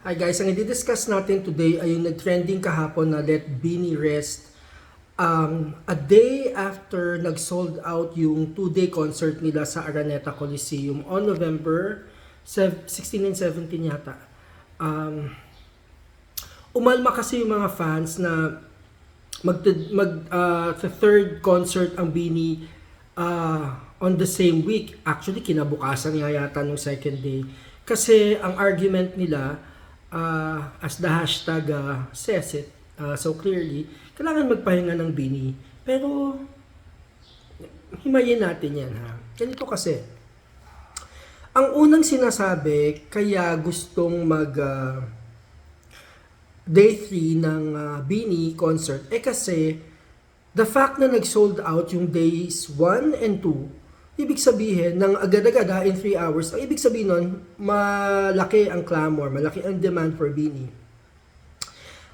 Hi guys, ang i-discuss natin today ay yung nag-trending kahapon na Let Beanie Rest. A day after nag-sold out yung 2-day concert nila sa Araneta Coliseum on November 16 and 17 yata. Umalma kasi yung mga fans na sa third concert ang Beanie on the same week. Actually, kinabukasan nga yata nung second day. Kasi ang argument nila, as the hashtag says it so clearly, kailangan magpahinga ng Beanie. Pero, himayin natin yan ha. Ganito kasi, ang unang sinasabi, kaya gustong mag day 3 ng Beanie concert, kasi the fact na nag-sold out yung days 1 and 2, ibig sabihin, ng agad-agad in 3 hours, ang ibig sabihin nun, malaki ang clamor, malaki ang demand for Beanie.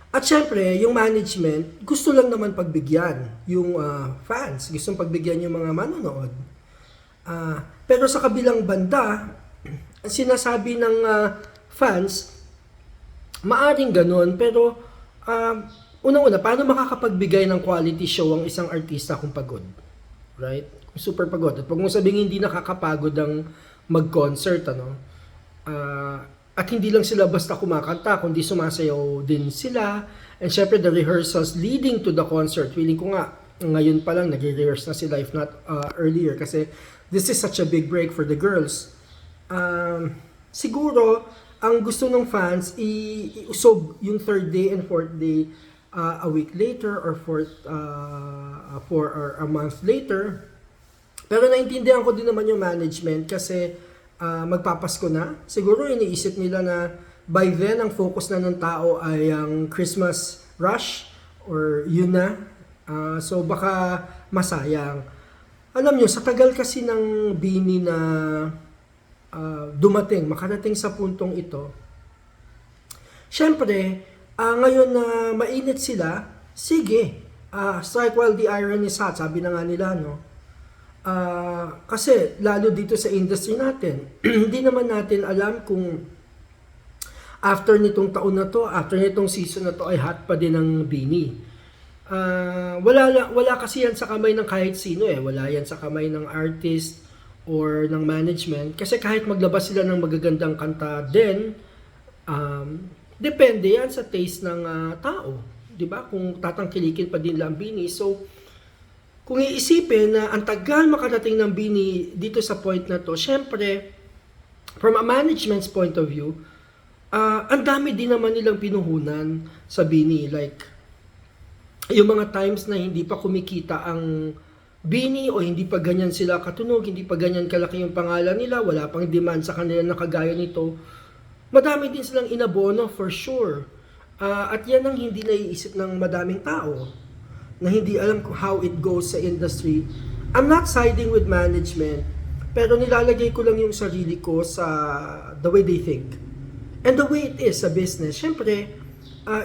At syempre, yung management, gusto lang naman pagbigyan yung fans, gustong pagbigyan yung mga manonood. Pero sa kabilang banda, ang sinasabi ng fans, maaring ganun, pero unang-una, paano makakapagbigay ng quality show ang isang artista kung pagod? Right? Super pagod. At pag mo sabihin hindi nakakapagod ang mag-concert, at hindi lang sila basta kumakanta, kundi sumasayaw din sila. And syempre, the rehearsals leading to the concert, feeling ko nga, ngayon pa lang, nag-rehearse na sila, if not earlier, kasi this is such a big break for the girls. Siguro, ang gusto ng fans, iusog yung third day and fourth day a week later, or a month later. Pero naintindihan ko din naman yung management kasi magpapasko na. Siguro iniisip nila na by then ang focus na ng tao ay ang Christmas rush or yun na. So baka masayang. Alam nyo, sa tagal kasi ng Beanie na makarating sa puntong ito, syempre, ngayon na mainit sila, sige, strike while the iron is hot, sabi na nga nila, no? Kasi lalo dito sa industry natin, hindi naman natin alam kung after nitong taon na to, after nitong season na to ay hot pa din ng Beanie. Wala kasi yan sa kamay ng kahit sino Wala yan sa kamay ng artist or ng management. Kasi kahit maglabas sila ng magagandang kanta din, depende yan sa taste ng tao. 'Di ba? Kung tatangkilikin pa din lang Beanie. So, kung iisipin na ang tagal makarating ng Beanie dito sa point na to, syempre, from a management's point of view, ang dami din naman nilang pinuhunan sa Beanie. Like, yung mga times na hindi pa kumikita ang Beanie o hindi pa ganyan sila katunog, hindi pa ganyan kalaki yung pangalan nila, wala pang demand sa kanila na kagaya nito, madami din silang inabono for sure. At yan ang hindi naiisip ng madaming tao na hindi alam how it goes sa industry. I'm not siding with management, pero nilalagay ko lang yung sarili ko sa the way they think. And the way it is sa business, syempre,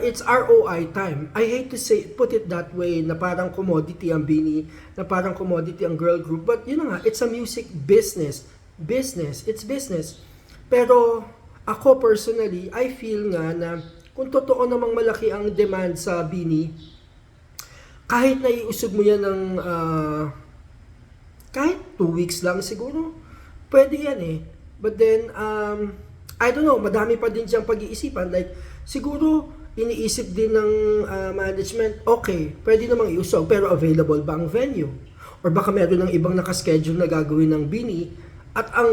it's ROI time. I hate to put it that way, na parang commodity ang Beanie, na parang commodity ang girl group, but yun nga, it's a music business. It's business. Pero ako personally, I feel nga na kung totoo namang malaki ang demand sa Beanie, kahit na iusog mo yan ng kahit 2 weeks lang siguro, pwede yan But then, I don't know, madami pa din siyang pag-iisipan. Like, siguro, iniisip din ng management, okay, pwede namang iusog, pero available ba ang venue? Or baka meron ng ibang nakaschedule na gagawin ng Beanie, at ang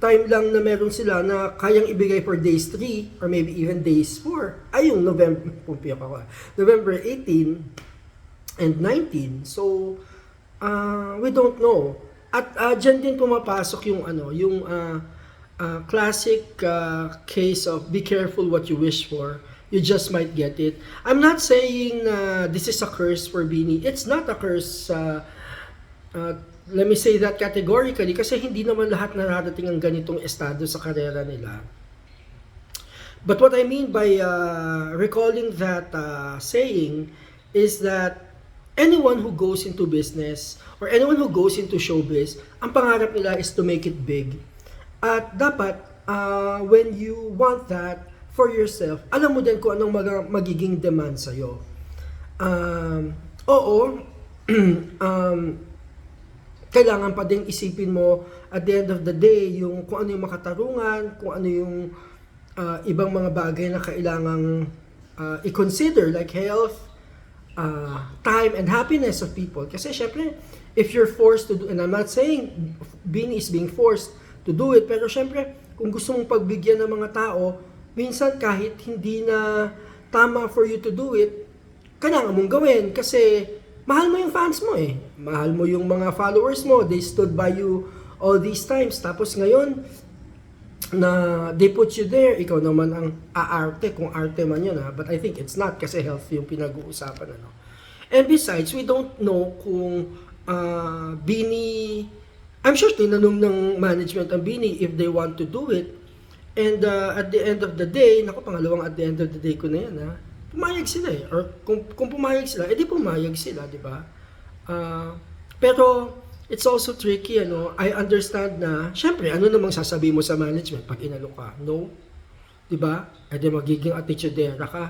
time lang na meron sila na kayang ibigay for days 3, or maybe even days 4, ay yung November 18, and 19. So, we don't know. At dyan din pumapasok yung classic case of be careful what you wish for. You just might get it. I'm not saying this is a curse for Beanie. It's not a curse. Let me say that categorically kasi hindi naman lahat nararating ang ganitong estado sa karera nila. But what I mean by recalling that saying is that anyone who goes into business or anyone who goes into showbiz, ang pangarap nila is to make it big. At dapat, when you want that, for yourself, alam mo din kung anong magiging demand sa'yo. Oo, kailangan pa din isipin mo at the end of the day, yung kung ano yung makatarungan, kung ano yung ibang mga bagay na kailangang i-consider like health, time, and happiness of people. Kasi syempre, if you're forced to do, and I'm not saying Bini is being forced to do it, pero syempre, kung gusto mong pagbigyan ng mga tao, minsan kahit hindi na tama for you to do it, kailangan mong gawin kasi mahal mo yung fans mo eh. Mahal mo yung mga followers mo. They stood by you all these times. Tapos ngayon, na they put you there, ikaw naman ang aarte, kung arte man yun ha. But I think it's not kasi health yung pinag-uusapan. Ano? And besides, we don't know kung Bini, I'm sure tinanong ng management ang Bini if they want to do it. And at the end of the day, naku, pangalawang at the end of the day ko na yan ha, pumayag sila eh. Or kung pumayag sila, edi pumayag sila, di ba? Pero it's also tricky, ano? I understand na, syempre, ano namang sasabihin mo sa management pag inalo ka? No? Di ba? Edi magiging attitudera ka.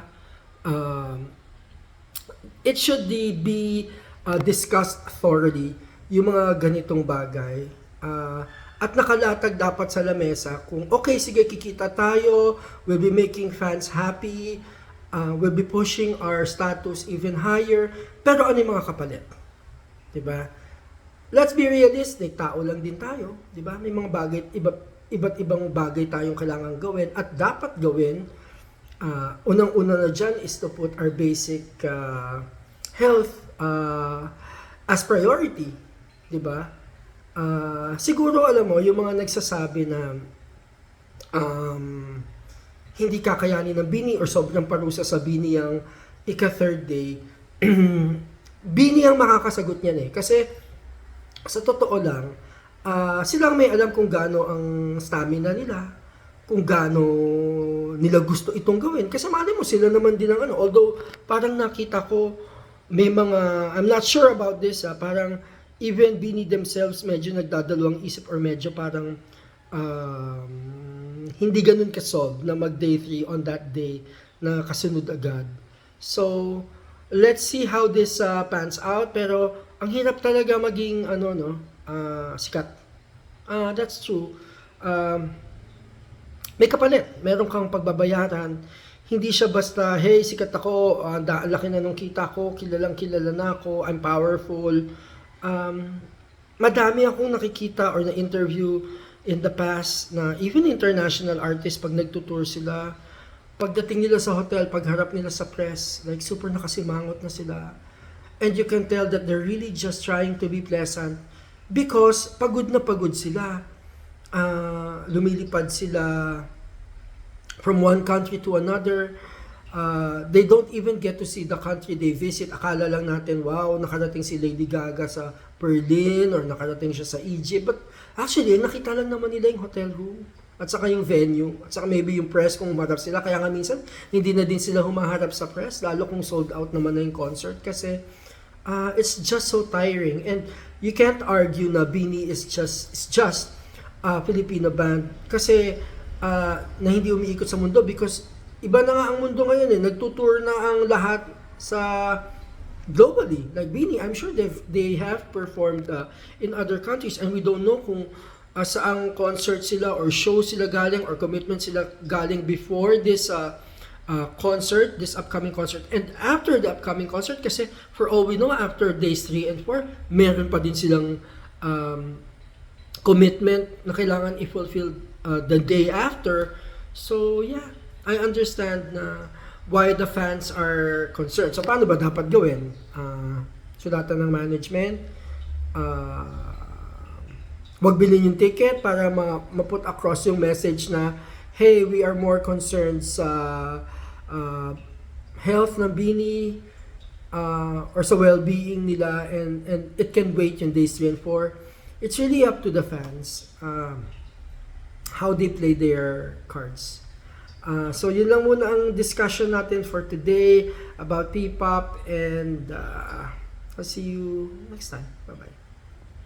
It should be discussed thoroughly yung mga ganitong bagay. At nakalatag dapat sa lamesa kung okay, sige, kikita tayo, we'll be making fans happy, we'll be pushing our status even higher, pero ano yung mga kapalit? Diba? Let's be realistic, tao lang din tayo, diba? May mga bagay, iba't ibang bagay tayong kailangan gawin at dapat gawin. Unang-una na dyan is to put our basic health as priority, diba? Siguro alam mo, yung mga nagsasabi na hindi kakayanin ng Bini or sobrang parusa sa Bini ang ika-third day, Bini ang makakasagot niyan eh. Kasi sa totoo lang, silang may alam kung gaano ang stamina nila, kung gaano nila gusto itong gawin. Kasi mali mo, sila naman din ang ano. Although, parang nakita ko, may mga, I'm not sure about this, parang even Bini themselves medyo nagdadalawang isip or medyo parang hindi ganun ka-solve na mag-day 3 on that day na kasunod agad. So, let's see how this pans out. Pero, ang hirap talaga maging, sikat. That's true. May kapalit. Meron kang pagbabayaran. Hindi siya basta, hey, sikat ako, laki na nung kita ko, kilalang kilala na ako, I'm powerful. Madami akong nakikita or na-interview in the past na even international artists, pag nagtutour sila, pagdating nila sa hotel, pagharap nila sa press, like super nakasimangot na sila. And you can tell that they're really just trying to be pleasant because pagod na pagod sila. Lumilipad sila from one country to another. They don't even get to see the country they visit. Akala lang natin, wow, nakarating si Lady Gaga sa Berlin or nakarating siya sa Egypt. But actually, nakita lang naman nila yung hotel room at saka yung venue, at saka maybe yung press kung humarap sila. Kaya nga minsan, hindi na din sila humaharap sa press, lalo kung sold out naman na yung concert kasi it's just so tiring. And you can't argue na Bini is just Filipino band kasi na hindi umiikot sa mundo because iba na nga ang mundo ngayon eh. Nagtutour na ang lahat sa globally. Like Bini, I'm sure they have performed in other countries and we don't know kung saang concert sila or show sila galing or commitment sila galing before this concert, this upcoming concert. And after the upcoming concert, kasi for all we know, after days 3 and 4, meron pa din silang commitment na kailangan i-fulfill the day after. So yeah, I understand na why the fans are concerned. So paano ba dapat gawin? Sulatan ng management, wag bilhin yung ticket para ma-put across yung message na, hey, we are more concerned sa health ng Bini or sa well-being nila and it can wait yung days 3 and 4. It's really up to the fans how they play their cards. So yun lang muna ang discussion natin for today about P-pop and I'll see you next time. Bye-bye.